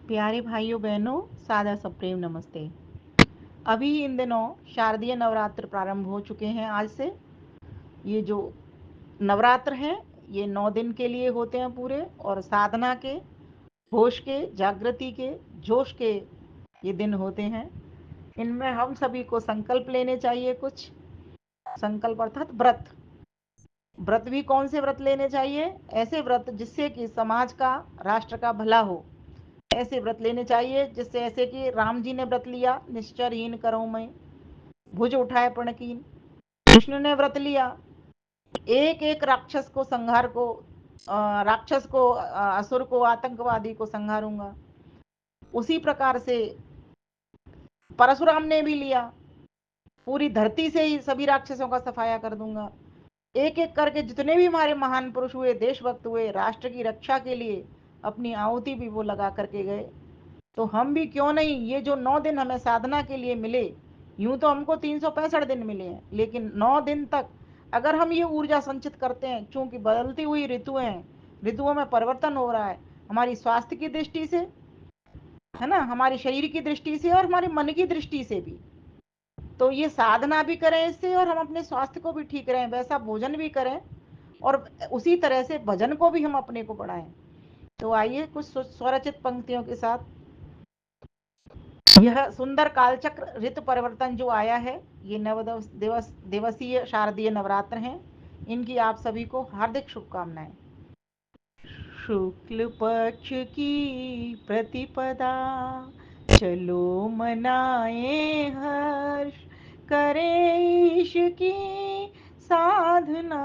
प्यारे भाइयों बहनों, सादा सप्रेम नमस्ते। अभी इन दिनों शारदीय नवरात्र प्रारंभ हो चुके हैं। आज से ये जो नवरात्र हैं ये 9 दिन के लिए होते हैं पूरे, और साधना के, होश के, जागृति के, जोश के ये दिन होते हैं। इनमें हम सभी को संकल्प लेने चाहिए। कुछ संकल्प अर्थात व्रत। व्रत भी कौन से व्रत लेने चाहिए? ऐसे व्रत जिससे कि समाज का, राष्ट्र का भला हो, ऐसे व्रत लेने चाहिए। जिससे ऐसे कि राम जी ने व्रत लिया, निश्चरहीन करूं मैं, भुज उठाए प्रणकीन। कृष्ण ने व्रत लिया, एक एक राक्षस को संहार को, राक्षस को, असुर को, आतंकवादी को संहारूंगा। उसी प्रकार से परशुराम ने भी लिया, पूरी धरती से ही सभी राक्षसों का सफाया कर दूंगा। एक एक करके जितने भी हमारे महान पुरुष हुए, देशभक्त हुए, राष्ट्र की रक्षा के लिए अपनी आहुति भी वो लगा करके गए। तो हम भी क्यों नहीं, ये जो 9 दिन हमें साधना के लिए मिले, यूं तो हमको 365 दिन मिले हैं, लेकिन 9 दिन तक अगर हम ये ऊर्जा संचित करते हैं, क्योंकि बदलती हुई ऋतुएं हैं, ऋतुओं में परिवर्तन हो रहा है, हमारी स्वास्थ्य की दृष्टि से, है ना, हमारे शरीर की दृष्टि से और हमारे मन की दृष्टि से भी। तो ये साधना भी करें इससे, और हम अपने स्वास्थ्य को भी ठीक रहें, वैसा भोजन भी करें, और उसी तरह से भजन को भी हम अपने को बढ़ाएं। तो आइए कुछ स्वरचित पंक्तियों के साथ। यह सुंदर कालचक्र ऋतु परिवर्तन जो आया है, ये दिवसीय शारदीय नवरात्र हैं। इनकी आप सभी को हार्दिक शुभकामनाएं। शुक्ल पक्ष की प्रतिपदा, चलो मनाए हर्ष, करे ईश की साधना,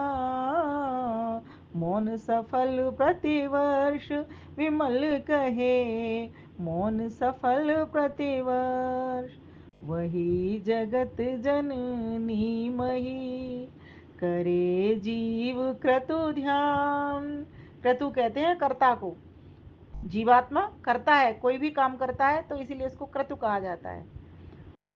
मौन सफल प्रतिवर्ष, विमल कहे मौन सफल प्रतिवर्ष। वही जगत जननी मही, करे जीव क्रतु ध्यान। क्रतु कहते हैं कर्ता को, जीवात्मा करता है, कोई भी काम करता है तो इसीलिए उसको क्रतु कहा जाता है।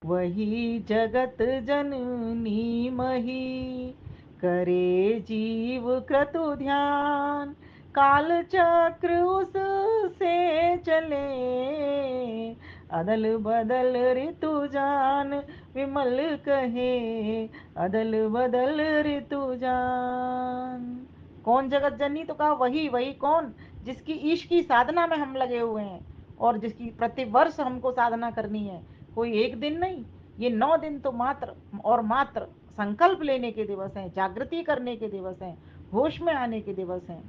वही जगत जननी मही, करे जीव क्रतु ध्यान, काल चक्र उससे चले, अदल बदल ऋतु जान, विमल कहे अदल बदल ऋतु जान। कौन जगत जननी? तो कहा वही, वही कौन? जिसकी ईश की साधना में हम लगे हुए हैं, और जिसकी प्रतिवर्ष हमको साधना करनी है। कोई एक दिन नहीं, ये 9 दिन तो मात्र और मात्र संकल्प लेने के दिवस हैं, जागृति करने के दिवस हैं, होश में आने के दिवस हैं।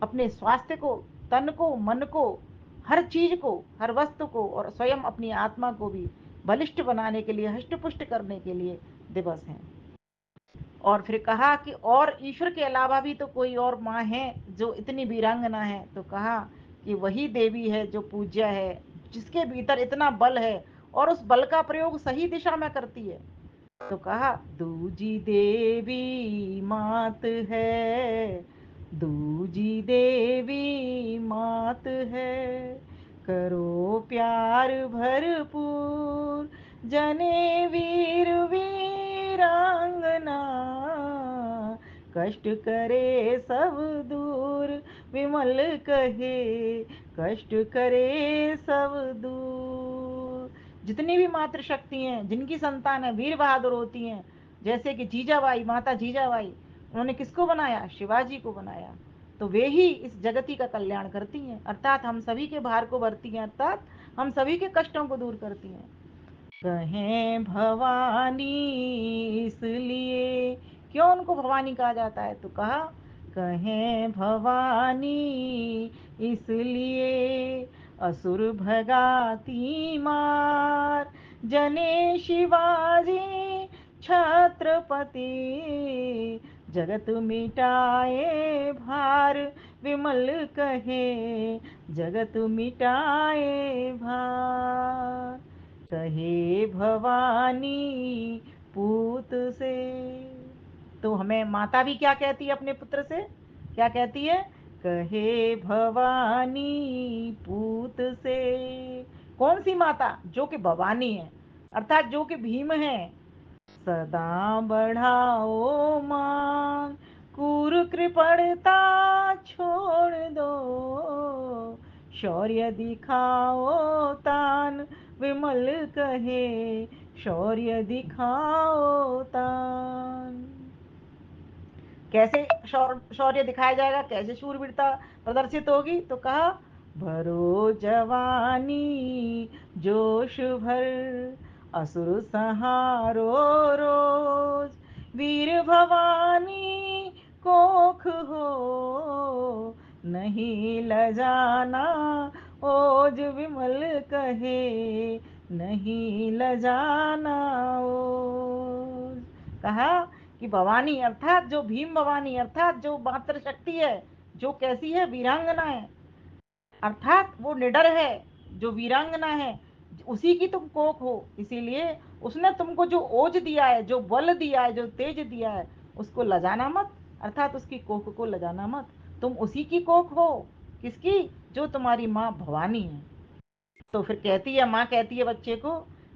अपने स्वास्थ्य को, तन को, मन को, हर चीज को, हर वस्तु को, और स्वयं अपनी आत्मा को भी बलिष्ठ बनाने के लिए, हष्ट पुष्ट करने के लिए दिवस हैं। और फिर कहा कि और ईश्वर के अलावा भी तो कोई और माँ है जो इतनी वीरांगना है। तो कहा कि वही देवी है जो पूज्य है, जिसके भीतर इतना बल है और उस बल का प्रयोग सही दिशा में करती है। तो कहा दूजी देवी मात है, दूजी देवी मात है, करो प्यार भरपूर, जने वीर वीरांगना, कष्ट करे सब दूर, विमल कहे कष्ट करे सब दूर। जितनी भी मातृशक्ति हैं, जिनकी संतान है, वीर बहादुर होती हैं, जैसे कि जीजाबाई, माता जीजाबाई, उन्होंने किसको बनाया? शिवाजी को बनाया। तो वे ही इस जगती का कल्याण करती हैं, अर्थात हम सभी के भार को भरती हैं, अर्थात हम सभी के कष्टों को दूर करती हैं। कहें भवानी इसलिए, क्यों उनको भवानी कहा जाता है? तो कहा कहें भवानी इसलिए, असुर भगाती मार, जने शिवाजी छत्रपति, जगत मिटाए भार, विमल कहे जगत मिटाए भार। कहे भवानी पूत से। तो हमें माता भी क्या कहती है अपने पुत्र से? क्या कहती है? कहे भवानी पूत से। कौन सी माता? जो कि भवानी है, अर्थात जो कि भीम है। सदा बढ़ाओ मान, क्रूर कृपणता छोड़ दो, शौर्य दिखाओ तान विमल कहे, शौर्य दिखाओ तान। कैसे शौर्य दिखाया जाएगा, कैसे शूरवीरता प्रदर्शित होगी, तो कहा भरो जवानी जोश भर, असुर संहारो रोज, वीर भवानी कोख हो, नहीं लजाना ओज विमल कहे, नहीं लजाना ओज। कहा कि भवानी अर्थात जो भीम भवानी अर्थात जो मात्र शक्ति है, जो कैसी है, वीरांगना है, अर्थात वो निडर है, जो वीरांगना है, उसी की तुम कोख हो। इसीलिए उसने तुमको जो ओज दिया है, जो बल दिया है, जो तेज दिया है, उसको लजाना मत, अर्थात उसकी कोख को लजाना मत। तुम उसी की कोख हो। किसकी? जो तुम्हारी माँ भवानी है। तो फिर कहती है, माँ कहती है बच्चे को,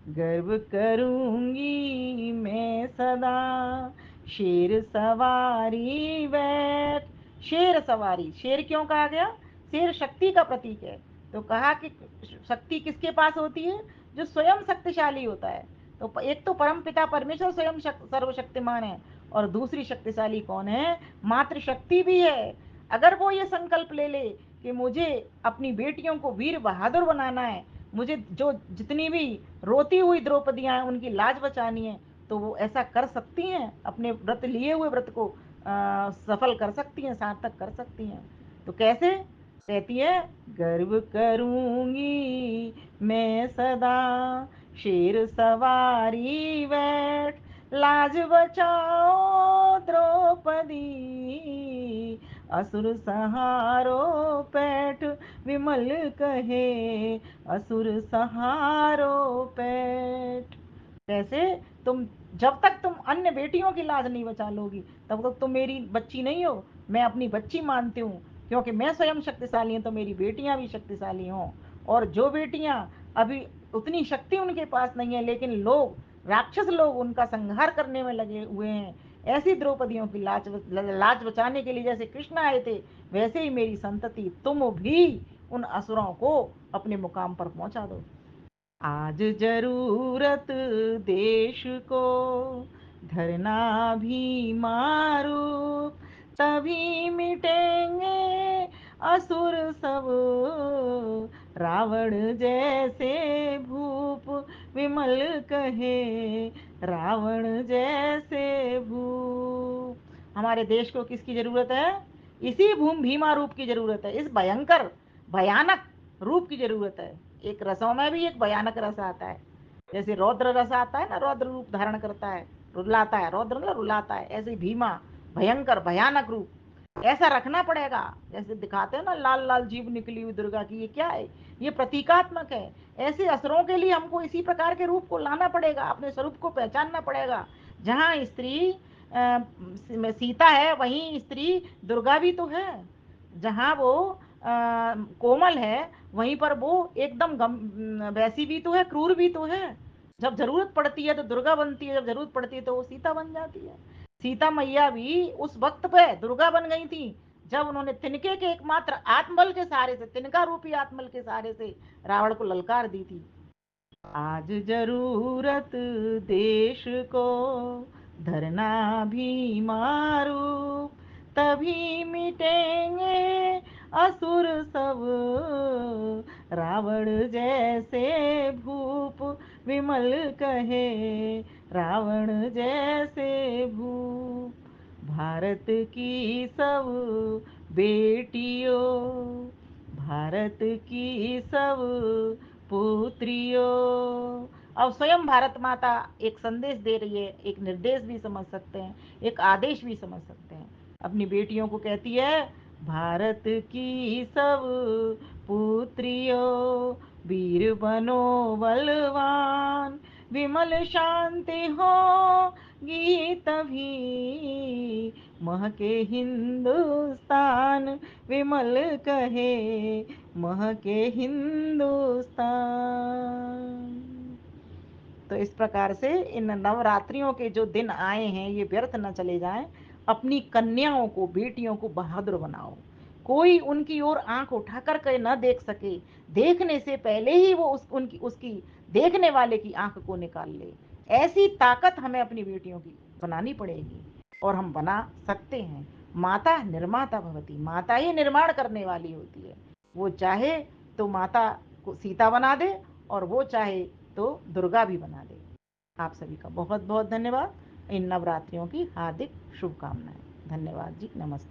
गर्व करूंगी मैं सदा, शेर सवारी बैठ। शेर सवारी, शेर क्यों कहा गया? शेर शक्ति का प्रतीक है। तो कहा कि शक्ति किसके पास होती है? जो स्वयं शक्तिशाली होता है। तो एक तो परम पिता परमेश्वर स्वयं सर्वशक्तिमान है, और दूसरी शक्तिशाली कौन है? मातृ शक्ति भी है। अगर वो ये संकल्प ले ले कि मुझे अपनी बेटियों को वीर बहादुर बनाना है, मुझे जो जितनी भी रोती हुई द्रौपदियां हैं उनकी लाज बचानी है, तो वो ऐसा कर सकती हैं, अपने व्रत लिए हुए व्रत को सफल कर सकती हैं, सार्थक कर सकती हैं। तो कैसे? कहती है, गर्व करूंगी मैं सदा, शेर सवारी बैठ, लाज बचाओ द्रौपदी, असुर सहारो पैठ विमल कहे, असुर सहारो पैठ। कैसे? तुम जब तक तुम अन्य बेटियों की लाज नहीं बचा लोगी, तब तक तुम मेरी बच्ची नहीं हो। मैं अपनी बच्ची मानती हूँ, क्योंकि मैं स्वयं शक्तिशाली हूँ, तो मेरी बेटियां भी शक्तिशाली हों। और जो बेटियां अभी उतनी शक्ति उनके पास नहीं है, लेकिन लोग, राक्षस लोग उनका संहार करने में लगे हुए हैं, ऐसी द्रौपदियों की लाज बचाने के लिए जैसे कृष्ण आए थे, वैसे ही मेरी संतति तुम भी उन असुरों को अपने मुकाम पर पहुंचा दो। आज जरूरत देश को, धरना भी मारू, तभी मिटेंगे असुर सब, रावण जैसे भूप विमल कहे, रावण जैसे भूप। हमारे देश को किसकी जरूरत है? इसी भूम भीमा रूप की जरूरत है, इस भयंकर भयानक रूप की जरूरत है। एक रसों में भी एक भयानक रस आता है, जैसे रौद्र रस आता है ना, रौद्र रूप धारण करता है, रुलाता है, रौद्र मतलब रुलाता है, ऐसे भीमा भयंकर भयानक रूप ऐसा रखना पड़ेगा। जैसे दिखाते हैं ना, लाल लाल जीभ निकली हुई दुर्गा की, ये क्या है? ये प्रतीकात्मक है। ऐसे असुरों के लिए हमको इसी प्रकार के रूप को लाना पड़ेगा, अपने स्वरूप को पहचानना पड़ेगा। जहाँ स्त्री सीता है, वहीं स्त्री दुर्गा भी तो है। जहाँ वो कोमल है, वहीं पर वो एकदम वैसी भी तो है, क्रूर भी तो है। जब जरूरत पड़ती है तो दुर्गा बनती है, जब जरूरत पड़ती है तो वो सीता बन जाती है। सीता मैया भी उस वक्त पे दुर्गा बन गई थी, जब उन्होंने तिनके के एकमात्र आत्मबल के सहारे से, तिनका रूपी आत्मबल के सहारे से रावण को ललकार दी थी। आज जरूरत देश को, धरना भी मारू, तभी मिटेंगे असुर सब, रावण जैसे भूप विमल कहे, रावण जैसे भूप। भारत की सब बेटियों, भारत की सब पुत्रियों। अब स्वयं भारत माता एक संदेश दे रही है, एक निर्देश भी समझ सकते हैं, एक आदेश भी समझ सकते हैं। अपनी बेटियों को कहती है, भारत की सब पुत्रियों, वीर बनो बलवान, विमल शांति होगी तभी, महके हिंदुस्तान विमल कहे, महके हिंदुस्तान। तो इस प्रकार से इन नवरात्रियों के जो दिन आए हैं, ये व्यर्थ न चले जाएं। अपनी कन्याओं को, बेटियों को बहादुर बनाओ। कोई उनकी ओर आंख उठाकर के न देख सके, देखने से पहले ही वो उसकी देखने वाले की आंख को निकाल ले। ऐसी ताकत हमें अपनी बेटियों की बनानी पड़ेगी, और हम बना सकते हैं। माता निर्माता भवती, माता ही निर्माण करने वाली होती है। वो चाहे तो माता को सीता बना दे, और वो चाहे तो दुर्गा भी बना दे। आप सभी का बहुत बहुत धन्यवाद। इन नवरात्रियों की हार्दिक शुभकामनाएं। धन्यवाद जी, नमस्ते।